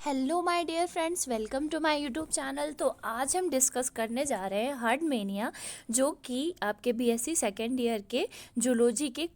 Hello my dear friends, welcome to my YouTube channel. तो आज हम डिस्कस करने जा रहे हैं हर्डमेनिया, जो कि आपके बीएससी सेकेंड ईयर के जूलॉजी के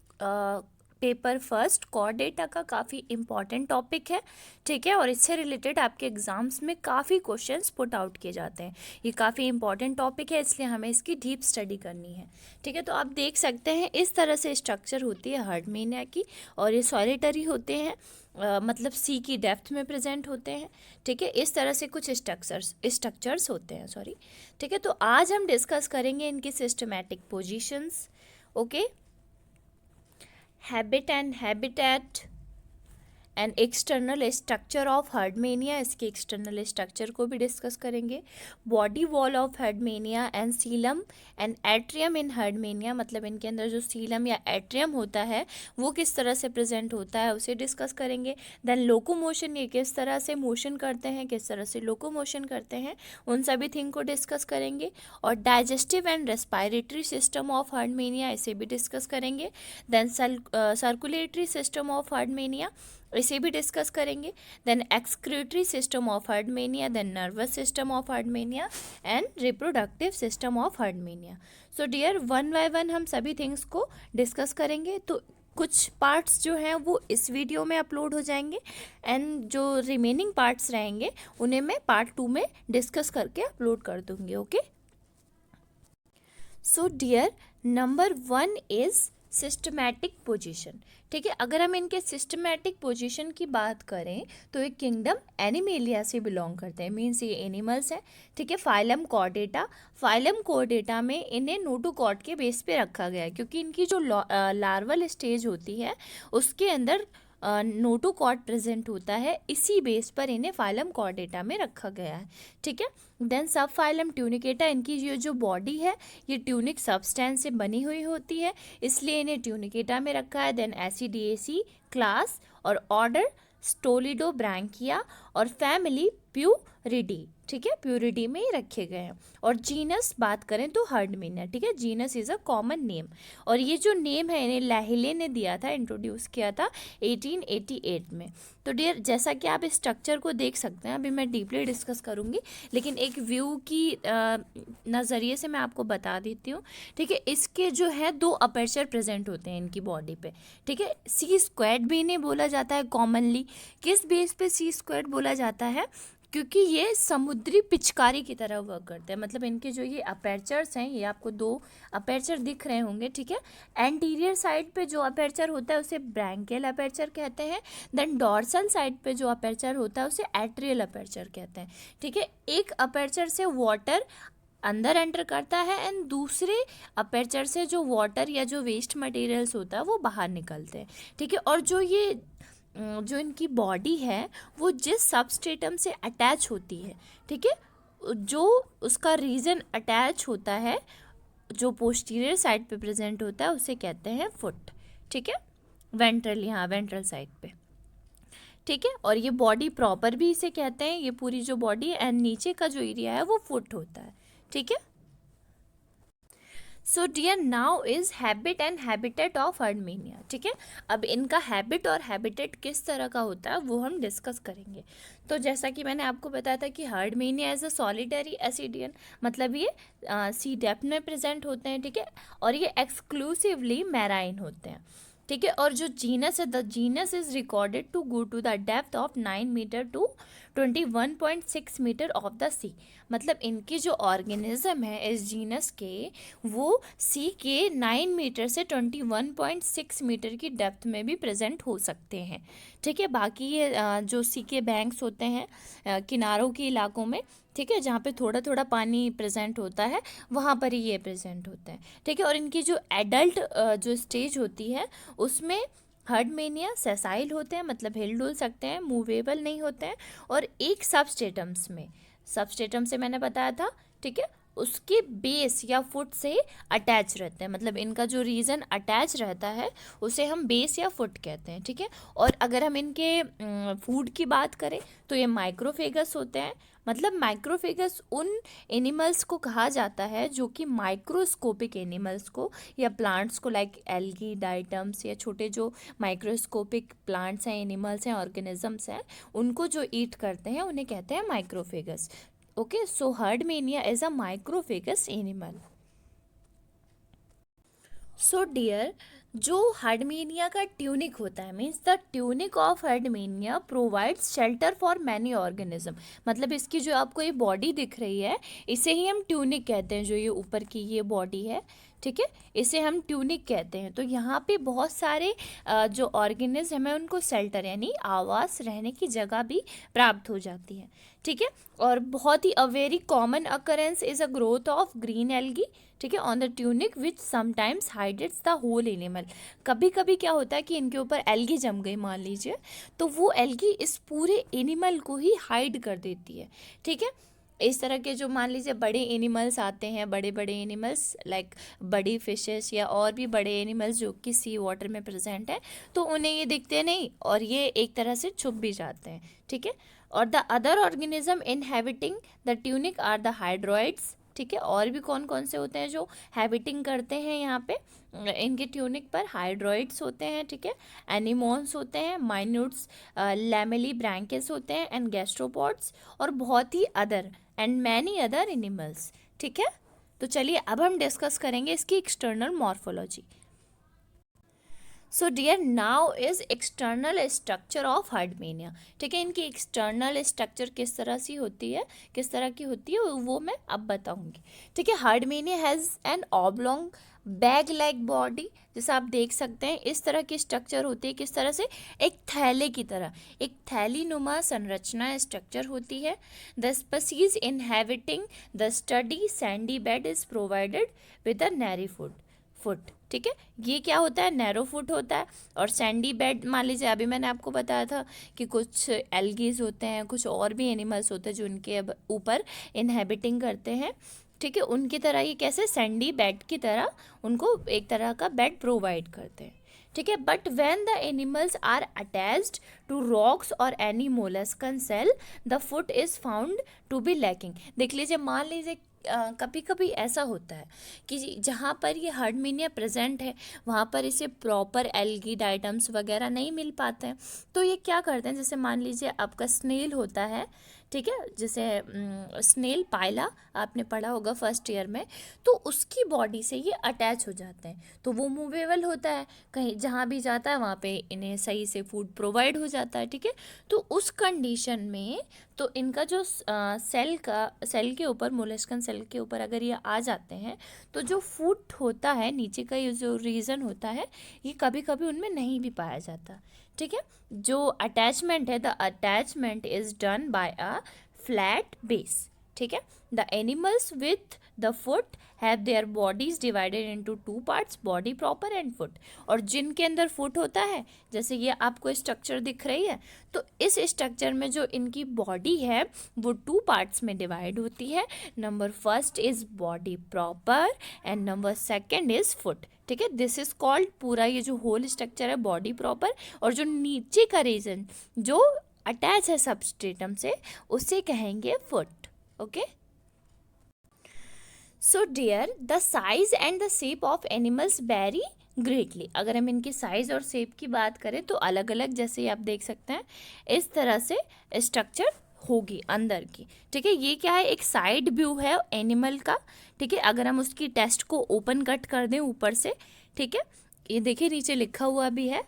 पेपर फर्स्ट कॉर डेटा का काफ़ी इम्पॉर्टेंट टॉपिक है। ठीक है, और इससे रिलेटेड आपके एग्जाम्स में काफ़ी क्वेश्चंस पुट आउट किए जाते हैं। ये काफ़ी इम्पॉर्टेंट टॉपिक है, इसलिए हमें इसकी डीप स्टडी करनी है। ठीक है, तो आप देख सकते हैं इस तरह से स्ट्रक्चर होती है हर्डमेनिया की, और ये सॉलिटरी होते हैं, मतलब सी की डेप्थ में प्रेजेंट होते हैं। ठीक है, इस तरह से कुछ स्ट्रक्चर्स होते हैं, सॉरी। ठीक है, तो आज हम डिस्कस करेंगे इनकी systematic positions, okay, habit and habitat and external structure of Herdmania, इसके एक्सटर्नल स्ट्रक्चर को भी डिस्कस करेंगे। Body wall of Herdmania and coelom and atrium in Herdmania, मतलब इनके अंदर जो सीलम या एट्रियम होता है वो किस तरह से प्रेजेंट होता है उसे डिस्कस करेंगे। देन लोकोमोशन, ये किस तरह से मोशन करते हैं, किस तरह से लोकोमोशन करते हैं, उन सभी थिंग को डिस्कस करेंगे। और digestive and respiratory system of Herdmania, इसे भी डिस्कस करेंगे। Then circulatory system of Herdmania, इसे भी डिस्कस करेंगे। Then excretory system of Herdmania, then nervous system of Herdmania and reproductive system of Herdmania. So dear, one by one हम सभी things को discuss करेंगे। तो कुछ पार्ट्स जो हैं वो इस वीडियो में अपलोड हो जाएंगे, एंड जो रिमेनिंग पार्ट्स रहेंगे उन्हें मैं पार्ट 2 में डिस्कस करके अपलोड कर दूंगी। Okay, so dear, number 1 is systematic position. ठीक है, अगर हम इनके सिस्टमैटिक पोजीशन की बात करें तो ये किंगडम एनिमेलिया से बिलोंग करते हैं, मीन्स ये एनिमल्स हैं। ठीक है, फाइलम कॉर्डेटा में इन्हें नोटोकॉर्ड के बेस पे रखा गया है, क्योंकि इनकी जो लार्वल स्टेज होती है उसके अंदर नोटोकॉर्ड प्रेजेंट होता है, इसी बेस पर इन्हें फाइलम कॉर्डेटा में रखा गया है। ठीक है, देन सब फाइलम ट्यूनिकेटा, इनकी ये जो बॉडी है ये ट्यूनिक सब्सटेंस से बनी हुई होती है, इसलिए इन्हें ट्यूनिकेटा में रखा है। देन एसिडिएसी क्लास और ऑर्डर स्टोलिडोब्रैंकिया और फैमिली प्यूरिडी, ठीक है, प्यूरिडी में ही रखे गए हैं। और जीनस बात करें तो हर्डमेनिया। ठीक है, genus is a common name, और ये जो नेम है इन्हें लाहिले ने दिया था, इंट्रोड्यूस किया था 1888 में। तो डियर, जैसा कि आप इस स्ट्रक्चर को देख सकते हैं, अभी मैं डीपली डिस्कस करूँगी, लेकिन एक व्यू की नज़रिए से मैं आपको बता देती हूँ। ठीक है, इसके जो है 2 अपर्चर प्रेजेंट होते हैं इनकी बॉडी पे। ठीक है, सी स्क्वाड भी इन्हें बोला जाता है कॉमनली। किस बेस पे सी स्क्वाड बोला जाता है? क्योंकि ये समुद्री पिचकारी की तरह वर्क करते हैं, मतलब इनके जो ये अपर्चर्स हैं, ये आपको 2 अपर्चर दिख रहे होंगे। ठीक है, एंटीरियर साइड पे जो अपर्चर होता है उसे ब्रैंकियल अपर्चर कहते हैं। देन डॉर्सल साइड पे जो अपर्चर होता है उसे एट्रियल अपर्चर कहते हैं। ठीक है, एक अपर्चर से वाटर अंदर एंटर करता है एंड दूसरे अपर्चर से जो वाटर या जो वेस्ट मटेरियल्स होता है वो बाहर निकलते हैं। ठीक है, और जो इनकी बॉडी है वो जिस सबस्ट्रेटम से अटैच होती है, ठीक है, जो उसका रीजन अटैच होता है, जो पोस्टीरियर साइड पे प्रेजेंट होता है उसे कहते हैं फुट। ठीक है, वेंट्रल, यहाँ वेंट्रल साइड पे। ठीक है, और ये बॉडी प्रॉपर भी इसे कहते हैं, ये पूरी जो बॉडी एंड नीचे का जो एरिया है वो फुट होता है। ठीक है, so dear, now is habit and habitat of Herdmania. ठीक है, अब इनका हैबिट और हैबिटेट किस तरह का होता है वो हम डिस्कस करेंगे। तो जैसा कि मैंने आपको बताया था कि हर्डमेनिया एज अ सॉलिटरी एसिडियन, मतलब ये सी डेप्थ में प्रेजेंट होते हैं। ठीक है, और ये एक्सक्लूसिवली मैराइन होते हैं। ठीक है, और जो जीनस है, the genus is recorded to go to the depth of 9 metre to 21.6 metre of the sea, मतलब इनकी जो ऑर्गेनिज्म है इस जीनस के, वो सी के 9 मीटर से 21.6 मीटर की डेप्थ में भी प्रेजेंट हो सकते हैं। ठीक है, बाकी ये जो सी के बैंक्स होते हैं किनारों के इलाकों में, ठीक है, जहाँ पे थोड़ा थोड़ा पानी प्रेजेंट होता है वहाँ पर ही ये प्रेजेंट होते हैं। ठीक है, और इनकी जो एडल्ट जो स्टेज होती है उसमें हर्डमेनिया सेसाइल होते हैं, मतलब हिल डुल सकते हैं, मूवेबल नहीं होते हैं। और एक सबस्टेटम्स में, सबस्टेटम से मैंने बताया था, ठीक है, उसके बेस या फुट से अटैच रहते हैं, मतलब इनका जो रीजन अटैच रहता है उसे हम बेस या फुट कहते हैं, ठीक है। और अगर हम इनके फूड की बात करें तो ये माइक्रोफेगस होते हैं। मतलब माइक्रोफेगस उन एनिमल्स को कहा जाता है जो कि माइक्रोस्कोपिक एनिमल्स को या प्लांट्स को, लाइक एल्गी, डाइटम्स या छोटे जो माइक्रोस्कोपिक प्लांट्स हैं, एनिमल्स हैं, ऑर्गेनिजम्स हैं, उनको जो ईट करते हैं उन्हें कहते हैं microphagous. Okay, so Herdmania is a microphagous animal. So dear, जो हर्डमेनिया का ट्यूनिक होता है, means the tunic of Herdmania provides shelter for many organism. मतलब इसकी जो आपको ये बॉडी दिख रही है इसे ही हम ट्यूनिक कहते हैं, जो ये ऊपर की ये बॉडी है, ठीक है, इसे हम ट्यूनिक कहते हैं। तो यहाँ पे बहुत सारे जो ऑर्गेनिज्म है उनको शेल्टर यानी आवास, रहने की जगह भी प्राप्त हो जाती है, ठीक है। और बहुत ही a very common occurrence is a growth of green algae, ठीक है, on the tunic which sometimes hides the whole animal. कभी कभी क्या होता है कि इनके ऊपर एल्गी जम गई मान लीजिए, तो वो एल्गी इस पूरे एनिमल को ही हाइड कर देती है, ठीक है। इस तरह के जो मान लीजिए बड़े एनिमल्स आते हैं, बड़े बड़े एनिमल्स लाइक बड़ी फिशेस या और भी बड़े एनिमल्स जो कि सी वाटर में प्रेजेंट हैं, तो उन्हें ये दिखते नहीं और ये एक तरह से छुप भी जाते हैं, ठीक है। और the other organism inhabiting the tunic are the hydroids, ठीक है। और भी कौन कौन से होते हैं जो हैबिटिंग करते हैं यहाँ पे इनके ट्यूनिक पर? हाइड्रोइड्स होते हैं, ठीक है, एनिमोन्स होते हैं, माइन्यूट्स लैमेली ब्रैंकेस होते हैं, एंड गैस्ट्रोपॉड्स, और बहुत ही other and many other animals, ठीक है। तो चलिए अब हम डिस्कस करेंगे इसकी external morphology. So dear, now is external structure of Herdmania, ठीक है। इनकी एक्सटर्नल स्ट्रक्चर किस तरह सी होती है, किस तरह की होती है वो मैं अब बताऊंगी, ठीक है। Herdmania has an oblong bag like body, जैसे आप देख सकते हैं इस तरह की स्ट्रक्चर होती है, किस तरह से? एक थैले की तरह, एक थैली नुमा संरचना स्ट्रक्चर होती है। The species inhabiting the study Sandy bed is provided with a Neri foot, ठीक है। ये क्या होता है? नैरो फुट होता है। और सैंडी बेड, मान लीजिए अभी मैंने आपको बताया था कि कुछ एल्गीज होते हैं, कुछ और भी एनिमल्स होते हैं जो उनके ऊपर इनहेबिटिंग करते हैं, ठीक है, उनकी तरह ये कैसे सैंडी बेड की तरह उनको एक तरह का बेड प्रोवाइड करते हैं, ठीक है। But when the animals are attached to rocks और any molluscan shell the foot is found to be lacking. देख लीजिए, मान लीजिए कभी कभी ऐसा होता है कि जहाँ पर ये हर्डमेनिया प्रेजेंट है वहाँ पर इसे प्रॉपर एल्गी डाइटम्स वगैरह नहीं मिल पाते हैं, तो ये क्या करते हैं, जैसे मान लीजिए आपका स्नेल होता है, ठीक है, जैसे स्नेल पायला आपने पढ़ा होगा फर्स्ट ईयर में, तो उसकी बॉडी से ये अटैच हो जाते हैं, तो वो मूवेबल होता है, कहीं जहाँ भी जाता है वहाँ पे इन्हें सही से फूड प्रोवाइड हो जाता है, ठीक है। तो उस कंडीशन में तो इनका जो सेल के ऊपर, मोलस्कन सेल के ऊपर अगर ये आ जाते हैं तो जो फूड होता है नीचे का, ये जो रीजन होता है, ये कभी कभी उनमें नहीं भी पाया जाता, ठीक है। जो अटैचमेंट है, the attachment is done by a flat base, ठीक है। The animals with the foot have their bodies divided into two parts, body proper and foot. और जिनके अंदर फुट होता है, जैसे ये आपको स्ट्रक्चर दिख रही है, तो इस स्ट्रक्चर में जो इनकी बॉडी है वो टू पार्ट्स में डिवाइड होती है। Number first is body proper and number second is foot, ठीक है। दिस इज कॉल्ड, पूरा ये जो होल स्ट्रक्चर है बॉडी प्रॉपर, और जो नीचे का रीजन जो अटैच है सबस्ट्रेटम से उसे कहेंगे foot, okay. So dear, the size and the shape of animals very greatly. अगर हम इनकी साइज और शेप की बात करें तो अलग अलग, जैसे आप देख सकते हैं इस तरह से स्ट्रक्चर होगी अंदर की, ठीक है। ये क्या है? एक साइड व्यू है एनिमल का, ठीक है। अगर हम उसकी टेस्ट को ओपन कट कर दें ऊपर से, ठीक है, ये देखिए नीचे लिखा हुआ भी है,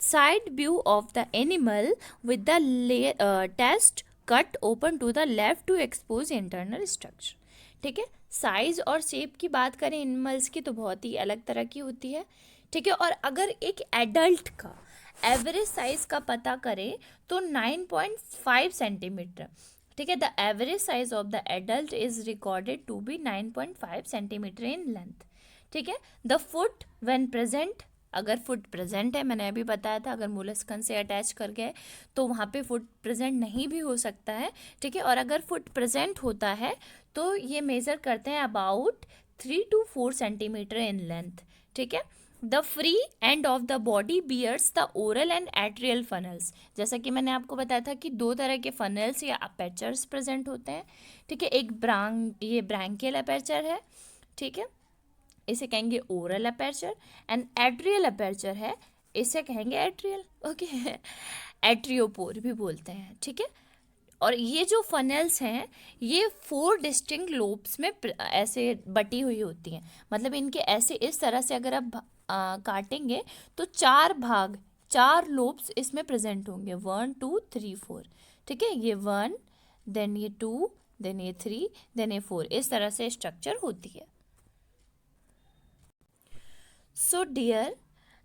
side view of the animal with the test cut open to the left to expose internal structure, ठीक है। साइज और शेप की बात करें एनिमल्स की तो बहुत ही अलग तरह की होती है, ठीक है। और अगर एक एडल्ट का एवरेज साइज का पता करें तो 9.5 सेंटीमीटर, ठीक है। The average size of the adult is recorded to be 9.5 centimetre in length, ठीक है। द फुट व्हेन प्रेजेंट अगर फुट प्रेजेंट है, मैंने अभी बताया था, अगर मोलस्कन से अटैच कर गए तो वहाँ पे फुट प्रेजेंट नहीं भी हो सकता है, ठीक है। और अगर फुट प्रेजेंट होता है तो ये मेज़र करते हैं about 3 to 4 centimetre in length, ठीक है। The free end of the body bears the oral and atrial funnels. जैसा कि मैंने आपको बताया था कि दो तरह के फनल्स या अपर्चर्स प्रेजेंट होते हैं, ठीक है। एक ये ब्रैंकियल अपर्चर है, ठीक है, इसे कहेंगे oral aperture. And atrial aperture है, इसे कहेंगे एट्रियल, ओके एट्रियोपोर भी बोलते हैं, ठीक है। और ये जो फनल्स हैं ये 4 डिस्टिंक्ट लोब्स में ऐसे बटी हुई होती हैं, मतलब इनके ऐसे इस तरह से अगर आप काटेंगे तो 4 लोब्स इसमें प्रेजेंट होंगे, 1 2 3 4, ठीक है। ये 1, देन ये 2, देन ये 3, देन ये 4, इस तरह से स्ट्रक्चर होती है। So dear,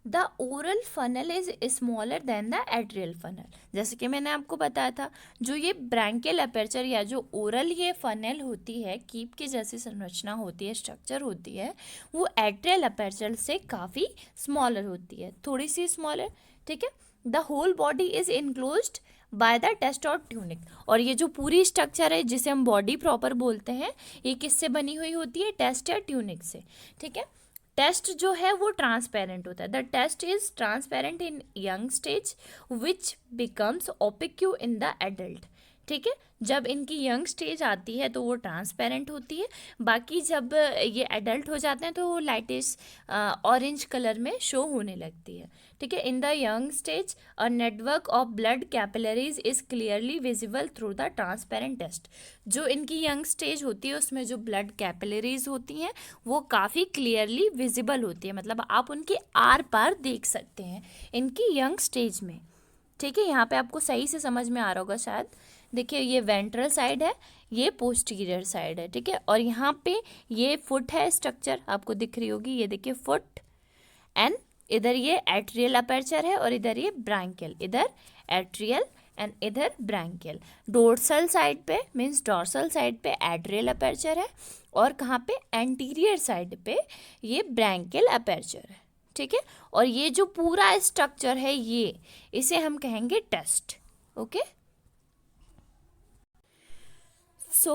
the oral funnel is smaller than the atrial funnel. जैसे कि मैंने आपको बताया था, जो ये ब्रैंकियल अपर्चर या जो ओरल ये फनल होती है, कीप की जैसी संरचना होती है, स्ट्रक्चर होती है, वो एट्रियल अपर्चर से काफ़ी स्मॉलर होती है, थोड़ी सी स्मॉलर, ठीक है। The whole body is enclosed by the test और ट्यूनिक। और ये जो पूरी स्ट्रक्चर है जिसे हम बॉडी प्रॉपर बोलते हैं, ये किससे बनी हुई होती है? टेस्ट या ट्यूनिक से, ठीक है। टेस्ट जो है वो ट्रांसपेरेंट होता है। The test is transparent in young stage which becomes opaque in the adult, ठीक है। जब इनकी यंग स्टेज आती है तो वो ट्रांसपेरेंट होती है, बाकी जब ये एडल्ट हो जाते हैं तो वो लाइटिश ऑरेंज कलर में शो होने लगती है, ठीक है। In the young stage a network of blood capillaries is clearly visible through the transparent test. जो इनकी यंग स्टेज होती है उसमें जो ब्लड कैपिलरीज होती हैं वो काफ़ी क्लियरली विजिबल होती है, मतलब आप उनके आर पार देख सकते हैं इनकी यंग स्टेज में, ठीक है। यहाँ पे आपको सही से समझ में आ रहा होगा शायद। देखिए ये वेंट्रल साइड है, ये पोस्टीरियर साइड है, ठीक है। और यहाँ पे ये फुट है, स्ट्रक्चर आपको दिख रही होगी, ये देखिए फुट, एंड इधर ये एट्रियल अपर्चर है और इधर ये ब्रैंकियल, इधर एट्रियल एंड इधर ब्रैंकियल। डोर्सल साइड पे मीन्स डोर्सल साइड पे एट्रियल अपर्चर है और कहाँ पे? एंटीरियर साइड पे ये ब्रैंकियल अपर्चर है, ठीक है। और ये जो पूरा स्ट्रक्चर है ये, इसे हम कहेंगे test, okay. So,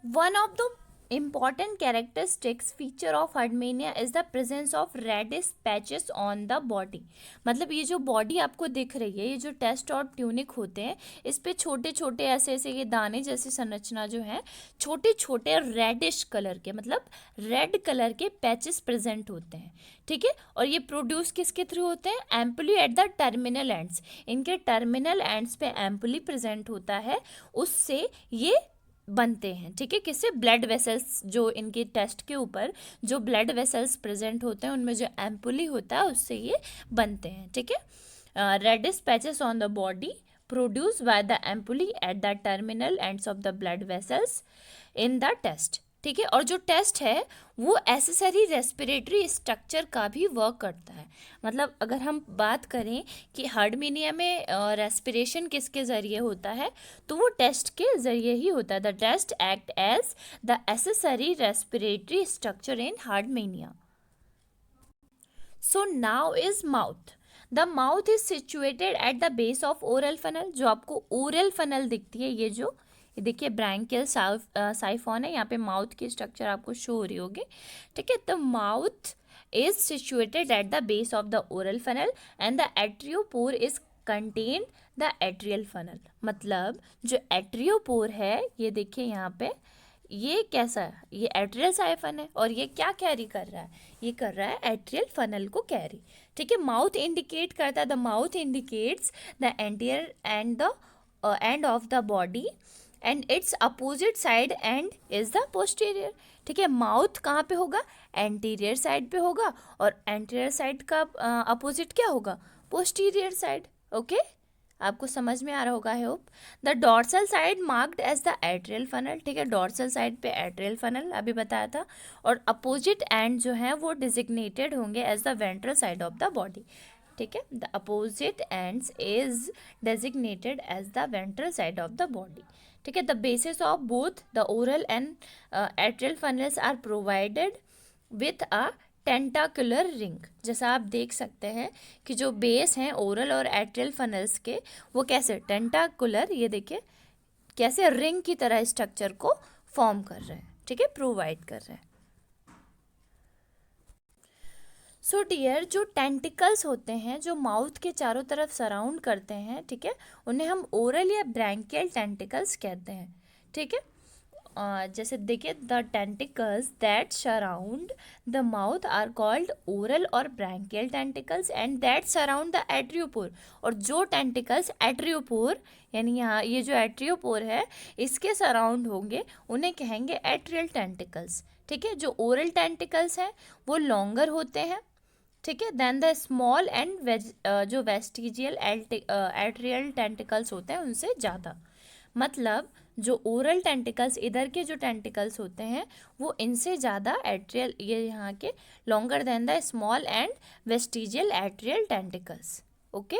one of the important characteristics feature of herd mania is the presence of reddish patches on the body। मतलब ये जो बॉडी आपको दिख रही है, ये जो टेस्ट और ट्यूनिक होते हैं, इस पे छोटे छोटे ऐसे ऐसे ये दाने जैसी संरचना जो है, छोटे छोटे रेडिश कलर के, मतलब रेड कलर के पैचेस प्रेजेंट होते हैं, ठीक है। और ये प्रोड्यूस किसके थ्रू होते हैं? एम्पुली एट द टर्मिनल एंड्स। इनके टर्मिनल एंड्स पे एम्पुली प्रेजेंट होता है, उससे ये बनते हैं, ठीक है। किससे? ब्लड वेसल्स, जो इनके टेस्ट के ऊपर जो ब्लड वेसल्स प्रेजेंट होते हैं उनमें जो एम्पुली होता है उससे ये बनते हैं, ठीक है। Reddish patches on the body produce by the ampullae at the terminal ends of the blood vessels in the test, ठीक है। और जो टेस्ट है वो एसेसरी रेस्पिरेटरी स्ट्रक्चर का भी वर्क करता है। मतलब अगर हम बात करें कि हार्डमेनिया में रेस्पिरेशन किसके ज़रिए होता है, तो वो टेस्ट के ज़रिए ही होता है। The test act as the accessory respiratory structure in Herdmania. So now is mouth. The mouth is situated at the base of oral funnel. जो आपको ओरल फनल दिखती है, ये जो ये देखिए ब्रैंकियल साइफॉन है, यहाँ पे माउथ की स्ट्रक्चर आपको शो हो रही होगी, ठीक है। तो mouth is situated at the base of the oral funnel and the atriopore is contain the atrial funnel. मतलब जो एट्रियोपोर है, ये देखिए यहाँ पे, ये कैसा है? ये एट्रियल साइफन है और ये क्या कैरी कर रहा है? ये कर रहा है एट्रियल फनल को कैरी, ठीक है। माउथ इंडिकेट करता है, the mouth indicates the anterior and the end of the body and it's opposite side and is the posterior, ठीक है। माउथ कहाँ पे होगा? एंटीरियर साइड पे होगा, और एंटीरियर साइड का अपोजिट क्या होगा? Posterior side, okay. आपको समझ में आ रहा होगा, I hope. The dorsal side marked as the atrial funnel, ठीक है। डॉर्सल साइड पे एट्रियल फनल अभी बताया था, और अपोजिट एंड जो है वो डिजिग्नेटेड होंगे as the ventral side of the body, ठीक है। The opposite ends is designated as the ventral side of the body, ठीक है। The basis of both the oral and atrial funnels are provided with a tentacular ring. जैसा आप देख सकते हैं कि जो बेस हैं ओरल और एट्रियल फनल्स के, वो कैसे टेंटाकुलर, ये देखिए कैसे रिंग की तरह स्ट्रक्चर को फॉर्म कर रहे हैं, ठीक है, प्रोवाइड कर रहे हैं। सो डियर, जो टेंटिकल्स होते हैं जो माउथ के चारों तरफ सराउंड करते हैं, ठीक है, उन्हें हम ओरल या ब्रैंकियल टेंटिकल्स कहते हैं, ठीक है। जैसे देखिए, the tentacles that surround the mouth are called oral और branchial tentacles and that surround the atriopore. और जो टेंटिकल्स एट्रियोपोर, यानी यहाँ ये जो एट्रियोपोर है इसके सराउंड होंगे, उन्हें कहेंगे एट्रियल टेंटिकल्स, ठीक है। जो ओरल टेंटिकल्स हैं वो लॉन्गर होते हैं, ठीक है, देन द स्मॉल एंड जो वेस्टिजियल एट्रियल टेंटिकल्स होते हैं उनसे ज़्यादा। मतलब जो ओरल टेंटिकल्स, इधर के जो टेंटिकल्स होते हैं वो इनसे ज़्यादा एट्रियल, ये यहाँ के longer than the small and vestigial atrial tentacles, okay.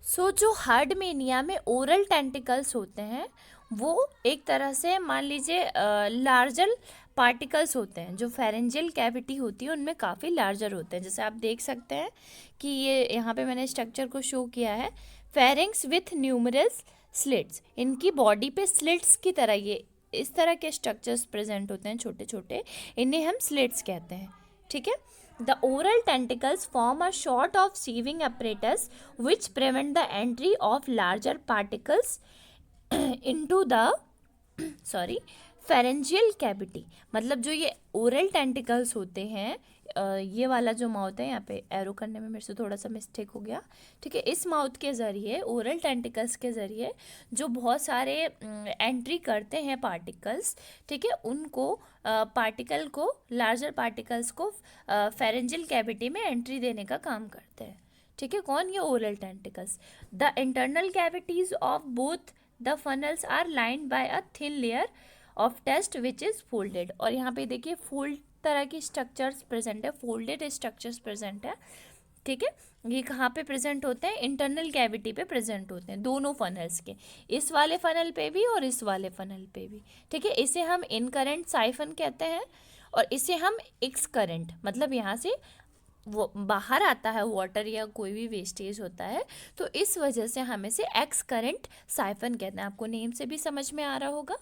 So जो हार्डमेनिया में ओरल टेंटिकल्स होते हैं वो एक तरह से मान लीजिए लार्जर पार्टिकल्स होते हैं। जो फेरेंजियल कैविटी होती है उनमें काफ़ी लार्जर होते हैं। जैसे आप देख सकते हैं कि ये यहाँ पे मैंने स्ट्रक्चर को शो किया है, फेरिंग्स विथ न्यूमरस स्लिट्स। इनकी बॉडी पे स्लिट्स की तरह ये इस तरह के स्ट्रक्चर्स प्रेजेंट होते हैं, छोटे छोटे, इन्हें हम स्लिट्स कहते हैं, ठीक है। The oral tentacles form a sort of sieving apparatus which prevent the entry of larger particles into the pharyngeal cavity। मतलब जो ये ओरल टेंटिकल्स होते हैं, ये वाला जो माउथ है, यहाँ पे एरो करने में मेरे से थोड़ा सा मिस्टेक हो गया, ठीक है। इस माउथ के ज़रिए, ओरल टेंटिकल्स के ज़रिए जो बहुत सारे एंट्री करते हैं पार्टिकल्स, ठीक है, उनको पार्टिकल को, लार्जर पार्टिकल्स को फेरेंजियल कैविटी में एंट्री देने का काम करते हैं, ठीक है। कौन? ये oral tentacles. The internal cavities of both the funnels are lined by a thin layer of test which is folded. और यहाँ पे देखिए फोल्ड तरह की स्ट्रक्चर्स प्रेजेंट है, फोल्डेड स्ट्रक्चर्स प्रेजेंट है, ठीक है। ये कहाँ पे प्रेजेंट होते हैं? इंटरनल कैविटी पे प्रेजेंट होते हैं, दोनों फनल्स के, इस वाले फनल पे भी और इस वाले फनल पे भी, ठीक है। इसे हम इनकरेंट साइफन कहते हैं और इसे हम एक्सकरेंट, मतलब यहाँ से वो बाहर आता है वाटर या कोई भी वेस्टेज होता है, तो इस वजह से हम इसे एक्सकरेंट साइफन कहते हैं। आपको नेम से भी समझ में आ रहा होगा।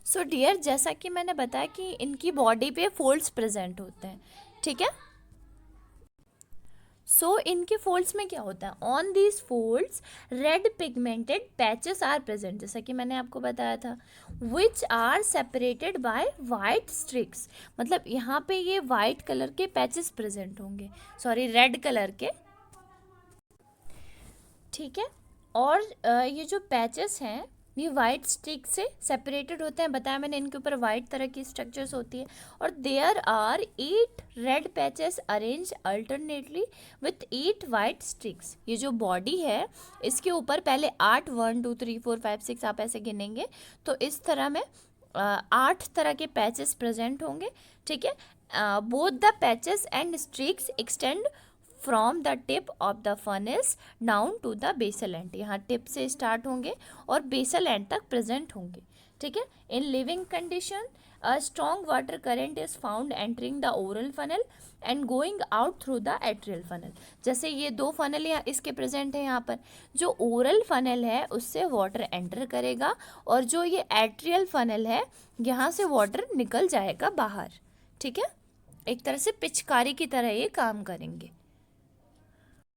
सो डियर, जैसा कि मैंने बताया कि इनकी बॉडी पे फोल्ड्स प्रेजेंट होते हैं, ठीक है। सो इनके फोल्ड्स में क्या होता है? On these folds red pigmented patches are present, जैसा कि मैंने आपको बताया था, which are separated by white streaks. मतलब यहाँ पे ये वाइट कलर के पैचेस प्रेजेंट होंगे, सॉरी रेड कलर के, ठीक है। और ये जो पैचेस हैं ये वाइट स्टिक से सेपरेटेड होते हैं, बताया मैंने, इनके ऊपर वाइट तरह की स्ट्रक्चर्स होती है। और there are 8 red patches arrange alternately with 8 white sticks. ये जो बॉडी है इसके ऊपर पहले 8, 1 2 3 4 5 6 आप ऐसे गिनेंगे तो इस तरह में 8 तरह के पैचेस प्रेजेंट होंगे, ठीक है। Both the patches and streaks extend from the tip of the furnace down to the basal end. यहाँ टिप से स्टार्ट होंगे और बेसल एंड तक प्रेजेंट होंगे, ठीक है। In living condition a strong water current is found entering the oral funnel and going out through the atrial funnel. जैसे ये दो फनल यहाँ इसके प्रेजेंट है, यहाँ पर जो ओरल फनल है उससे वाटर एंटर करेगा और जो ये एट्रियल फनल है यहाँ से वाटर निकल जाएगा बाहर, ठीक है। एक तरह से पिचकारी की तरह ये काम करेंगे।